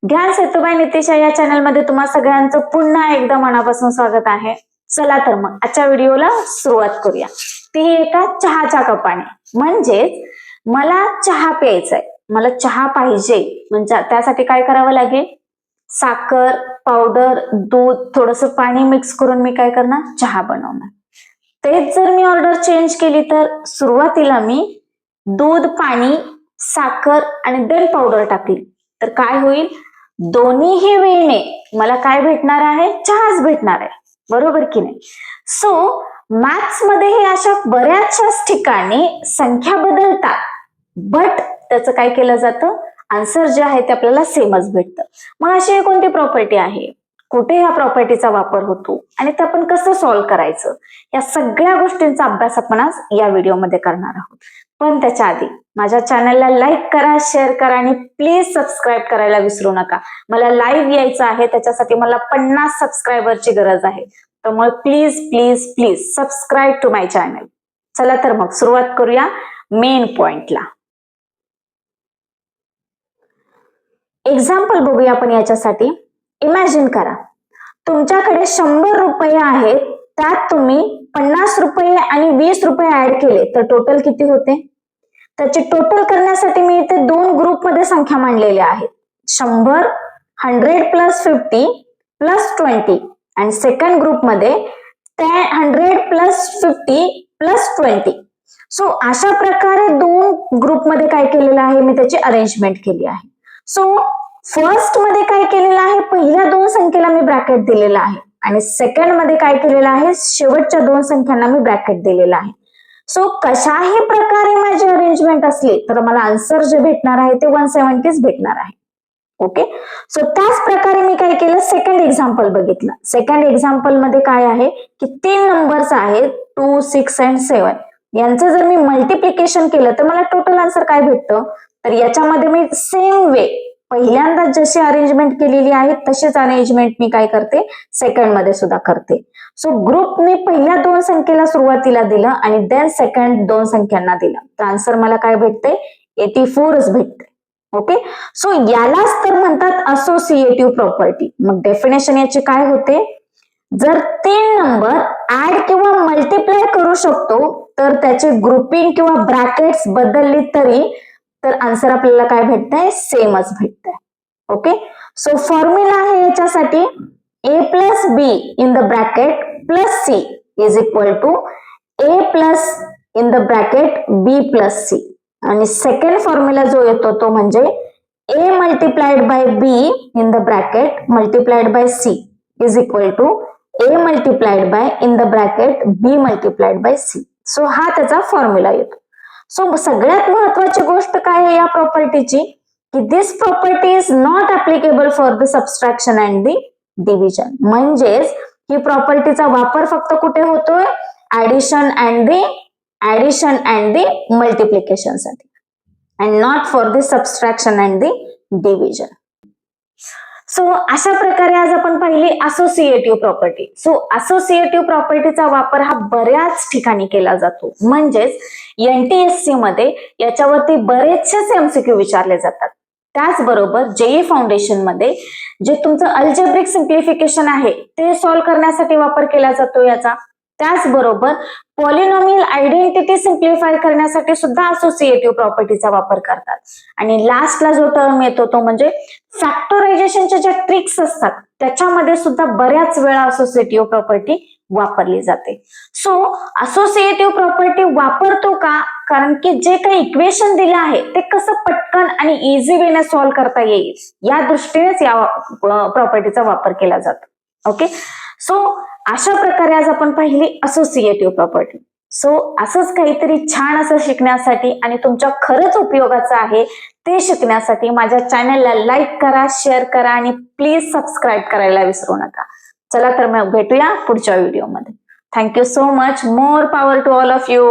ज्ञान सेतुबाई नितिशा या चॅनलमध्ये तुम्हा सगळ्यांचं पुन्हा एकदा मनापासून स्वागत आहे. चला तर मग आजच्या व्हिडिओला सुरुवात करूया. ती एका चहाच्या कपाने. म्हणजेच मला चहा प्यायचा आहे, मला चहा पाहिजे, म्हणजे त्यासाठी काय करावं लागेल? साखर, पावडर, दूध, थोडंसं पाणी मिक्स करून मी काय करणार? चहा बनवणार. तेच जर मी ऑर्डर चेंज केली तर सुरुवातीला मी दूध, पाणी, साखर आणि देन पावडर टाकली तर काय होईल? दोन्हीही वेळेने मला काय भेटणार आहे? चहाच भेटणार आहे, बरोबर की नाही? सो मॅथ्स मध्ये हे अशा बऱ्याचशा ठिकाणी संख्या बदलतात, बट त्याचं काय केलं जातं? आन्सर जे आहे ते आपल्याला सेमच भेटतं. मग अशी कोणती प्रॉपर्टी आहे, कुठे या प्रॉपर्टीचा वापर होतो आणि ते आपण कसं सॉल्व्ह करायचं, या सगळ्या गोष्टींचा अभ्यास आपण आज या व्हिडिओमध्ये करणार आहोत. पण त्याच्या आधी माझ्या चॅनलला लाईक करा, शेअर करा आणि प्लीज सबस्क्राईब करायला विसरू नका. मला लाईव्ह यायचं आहे, त्याच्यासाठी मला 50 सबस्क्रायबरची गरज आहे. त्यामुळे please please please subscribe to my channel. चला तर मग सुरुवात करूया मेन पॉइंटला. एक्झाम्पल बघूया आपण याच्यासाठी. इमॅजिन करा तुमच्याकडे 100 रुपये आहेत, त्यात तुम्ही 50 रुपये आणि 20 रुपये ऍड केले तर टोटल किती होते? त्याचे टोटल करण्यासाठी मी इथे दोन ग्रुपमध्ये संख्या मांडलेल्या आहेत. 100, 100 प्लस 50 प्लस 20 आणि सेकंड ग्रुपमध्ये 100 प्लस 50 प्लस 20. सो अशा प्रकारे दोन ग्रुपमध्ये काय केलेलं आहे? मी त्याची अरेंजमेंट केली आहे. सो फर्स्ट मध्ये काय केलेलं आहे? पहिल्या दोन संख्येला मी ब्रॅकेट दिलेला आहे आणि सेकंड मध्ये काय केलेलं आहे? शेवटच्या दोन संख्यांना मी ब्रॅकेट दिलेला आहे. सो कशाही प्रकारे माझी अरेंजमेंट असली तर मला आन्सर जे भेटणार आहे ते 170 भेटणार आहे. ओके, सो त्याच प्रकारे मी काय केलं? सेकंड एक्झाम्पल बघितलं. सेकंड एक्झाम्पल मध्ये काय आहे की 3 नंबर्स आहेत 2, 6 अँड 7. यांचं जर मी मल्टिप्लिकेशन केलं तर मला टोटल आन्सर काय भेटतं? तर याच्यामध्ये मी सेम वे पहिल्यांदा जशी अरेंजमेंट केलेली आहे तशीच अरेंजमेंट मी काय करते? सेकंड मध्ये सुद्धा करते. सो ग्रुपने पहिल्या दोन संख्येला सुरुवातीला दिलं आणि देन सेकंड दोन संख्यांना दिलं तर आन्सर मला काय भेटते? 84 भेटते. ओके, सो यालाच तर म्हणतात असोसिएटिव्ह प्रॉपर्टी. मग डेफिनेशन याची काय होते? जर 3 नंबर ऍड किंवा मल्टिप्लाय करू शकतो तर त्याची ग्रुपिंग किंवा ब्रॅकेट्स बदलली तरी तर आन्सर आपल्याला काय भेटतंय? सेमच भेटतंय. ओके, सो फॉर्म्युला आहे याच्यासाठी a plus B in the bracket plus C is equal to a plus in the bracket b plus C. आणि सेकंड फॉर्म्युला जो येतो तो म्हणजे a multiplied by b in the bracket multiplied by c is equal to a multiplied by in the bracket b multiplied by c. So हा त्याचा formula येतो. So सगळ्यात महत्वाची गोष्ट काय आहे या प्रॉपर्टीची? की this property is not applicable for the subtraction and the division. म्हणजेच ही प्रॉपर्टीचा वापर फक्त कुठे होतोय? ऍडिशन अँड द मल्टिप्लिकेशन साठी and not for the subtraction and the division. So अशा प्रकारे आज आपण पाहिली असोसिएटिव्ह प्रॉपर्टी. सो असोसिएटिव्ह प्रॉपर्टीचा वापर हा बऱ्याच ठिकाणी केला जातो. म्हणजेच NTSC मध्ये याच्यावरती बरेचसे MCQ विचारले जातात. त्याचबरोबर JEE फाउंडेशन मध्ये जे तुमचं अल्जेब्रिक सिम्प्लिफिकेशन आहे ते सॉल्व्ह करण्यासाठी वापर केला जातो याचा. त्याचबरोबर पॉलिनॉमियल आयडेंटिटी सिम्प्लिफाय करण्यासाठी सुद्धा असोसिएटिव्ह प्रॉपर्टीचा वापर करतात. आणि लास्टला जो टर्म येतो तो म्हणजे फॅक्टरायझेशनच्या ज्या ट्रिक्स असतात त्याच्यामध्ये सुद्धा बऱ्याच वेळा असोसिएटिव्ह प्रॉपर्टी वापरली जाते. सो असोसिएटिव्ह प्रॉपर्टी वापरतो का? कारण की जे काही इक्वेशन दिलं आहे ते कसं पटकन आणि इझी वेने सॉल्व्ह करता येईल या दृष्टीनेच या प्रॉपर्टीचा वापर केला जातो. ओके, सो अशा प्रकारे आज आपण पाहिली असोसिएटिव्ह प्रॉपर्टी. सो असंच काहीतरी छान असं शिकण्यासाठी आणि तुमच्या खरंच उपयोगाचं आहे ते शिकण्यासाठी माझ्या चॅनलला लाईक करा, शेअर करा आणि प्लीज सबस्क्राईब करायला विसरू नका. चला तर मग भेटूया पुढच्या व्हिडिओमध्ये. Thank you so much. More power to all of you.